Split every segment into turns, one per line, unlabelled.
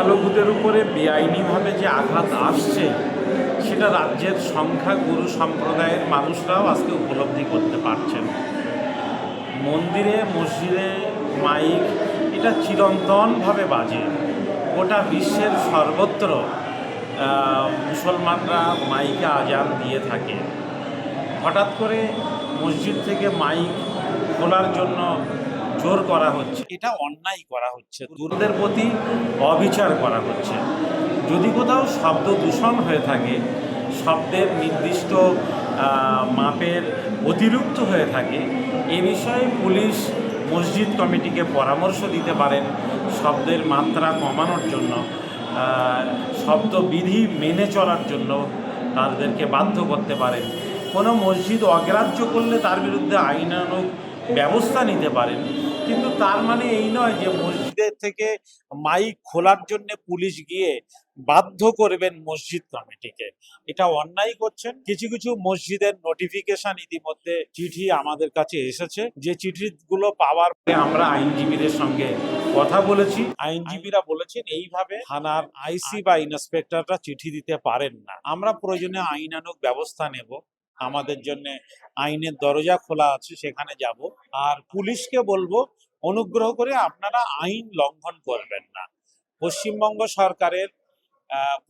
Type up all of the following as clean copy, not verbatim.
সংখ্যালঘুদের উপরে বেআইনিভাবে যে আঘাত আসছে সেটা রাজ্যের সংখ্যাগুরু সম্প্রদায়ের মানুষরাও আজকে উপলব্ধি করতে পারছেন। মন্দিরে মসজিদে মাইক এটা চিরন্তনভাবে বাজে। গোটা বিশ্বের সর্বত্র মুসলমানরা মাইকে আজান দিয়ে থাকে। হঠাৎ করে মসজিদ থেকে মাইক খোলার জন্য জোর করা হচ্ছে, এটা অন্যায় করা হচ্ছে, দুর্দের প্রতি অবিচার করা হচ্ছে। যদি কোথাও শব্দ দূষণ হয়ে থাকে, শব্দের নির্দিষ্ট মাপের অতিরিক্ত হয়ে থাকে, এ বিষয়ে পুলিশ মসজিদ কমিটিকে পরামর্শ দিতে পারেন শব্দের মাত্রা কমানোর জন্য, শব্দবিধি মেনে চলার জন্য তাদেরকে বাধ্য করতে পারেন। কোনো মসজিদ অগ্রাহ্য করলে তার বিরুদ্ধে আইনানুগ ব্যবস্থা নিতে পারেন। কিন্তু তার মানে এই নয় যে মসজিদের থেকে মাইক খোলার জন্য পুলিশ গিয়ে বাধ্য করবেন মসজিদ কমিটিকে। এটা অন্যায় করছেন। কিছু কিছু মসজিদের নোটিফিকেশন ইতিমধ্যে চিঠি আমাদের কাছে এসেছে, যে চিঠিগুলো পাওয়ার পরে আমরা আইনজীবীদের সঙ্গে কথা বলেছি। আইনজীবীরা বলেছেন এইভাবে থানার আইসি বা ইন্সপেক্টররা চিঠি দিতে পারেন না। আমরা প্রয়োজনে আইনানুগ ব্যবস্থা নেব। আমাদের জন্য আইনের দরজা খোলা আছে, সেখানে যাব। আর পুলিশকে বলবো অনুগ্রহ করে আপনারা আইন লঙ্ঘন করবেন না। পশ্চিমবঙ্গ সরকারের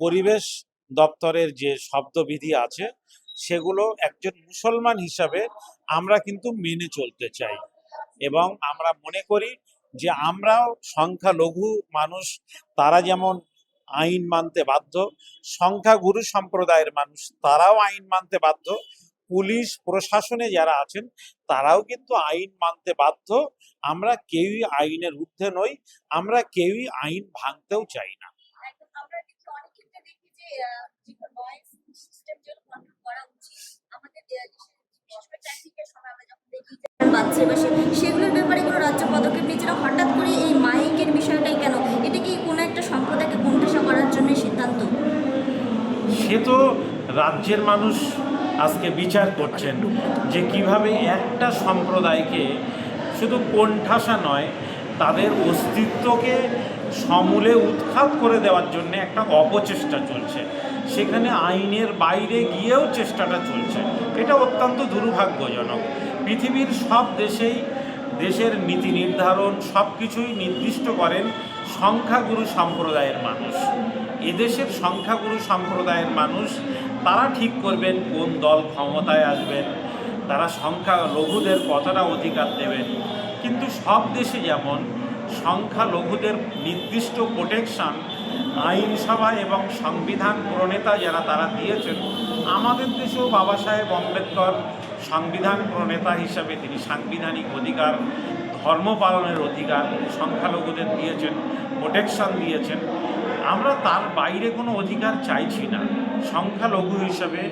পরিবেশ দপ্তরের যে শব্দবিধি আছে সেগুলো একজন মুসলমান হিসাবে আমরা কিন্তু মেনে চলতে চাই, এবং আমরা মনে করি যে আমরাও সংখ্যালঘু মানুষ, তারা যেমন আইন মানতে বাধ্য, সংখ্যাগুরু সম্প্রদায়ের মানুষ তারাও আইন মানতে বাধ্য, পুলিশ প্রশাসনে যারা আছেন তারাও কিন্তু আইন মানতে বাধ্য। আমরা কেউই আইনের ঊর্ধ্বে নই, আমরা কেউই আইন ভাঙতেও চাই না।
সেগুলোর ব্যাপারে কোনো রাজ্য পদক্ষেপ নিচ্ছে না। হঠাৎ করে এই মাইকের বিষয়টাই কেন? এটা কি কোনো একটা সম্প্রদায়কে কোণঠাসা করার জন্য সিদ্ধান্ত?
সে তো রাজ্যের মানুষ আজকে বিচার করছেন যে কিভাবে একটা সম্প্রদায়কে শুধু কোণঠাসা নয়, তাদের অস্তিত্বকে সমূলে উৎখাত করে দেওয়ার জন্য একটা অপচেষ্টা চলছে। সেখানে আইনের বাইরে গিয়েও চেষ্টাটা চলছে। এটা অত্যন্ত দুর্ভাগ্যজনক। পৃথিবীর সব দেশেই দেশের নীতি নির্ধারণ সব কিছুই নির্দিষ্ট করেন সংখ্যাগুরু সম্প্রদায়ের মানুষ। এদেশের সংখ্যাগুরু সম্প্রদায়ের মানুষ তারা ঠিক করবেন কোন দল ক্ষমতায় আসবেন, তারা সংখ্যালঘুদের কতটা অধিকার দেবেন। কিন্তু সব দেশে যেমন সংখ্যালঘুদের নির্দিষ্ট প্রোটেকশন আইনসভা এবং সংবিধান প্রণেতা যারা তারা দিয়েছেন, আমাদের দেশেও বাবা সাহেব আম্বেদকর সংবিধান প্রণেতা হিসাবে তিনি সাংবিধানিক অধিকার, ধর্ম পালনের অধিকার সংখ্যালঘুদের দিয়েছেন, প্রোটেকশন দিয়েছেন। আমরা তার বাইরে কোনো অধিকার চাইছি না। সংখ্যালঘু হিসাবে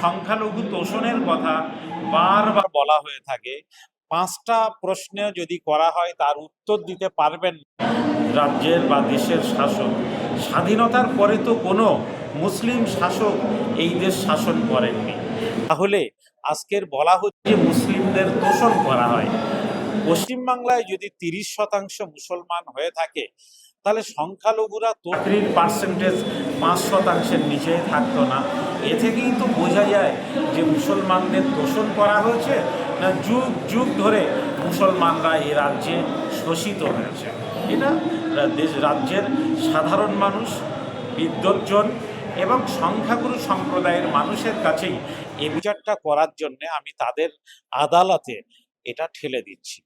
সংখ্যালঘু তোষণের কথা বারবার বলা হয়ে থাকে। 5টা প্রশ্ন যদি করা হয় তার উত্তর দিতে পারবেন রাজ্যের বা দেশের শাসক। স্বাধীনতার পরে তো কোনো মুসলিম শাসক এই দেশ শাসন করেননি। তাহলে আজকের বলা হচ্ছে মুসলিমদের তোষণ করা হয়। পশ্চিমবাংলায় যদি 30% মুসলমান হয়ে থাকে, তাহলে সংখ্যালঘুরা 33% 5%-এর নিচে থাকতো না। এ থেকেই তো বোঝা যায় যে মুসলমানদের তোষণ করা হয়েছে, না যুগ যুগ ধরে মুসলমানরা এ রাজ্যে শোষিত হয়েছে। এটা রাজ্যের সাধারণ মানুষ, বিদ্বজ্জন এবং সংখ্যাগুরু সম্প্রদায়ের মানুষের কাছেই এ বিচারটা করার জন্য আমি তাদের আদালতে এটা ঠেলে দিচ্ছি।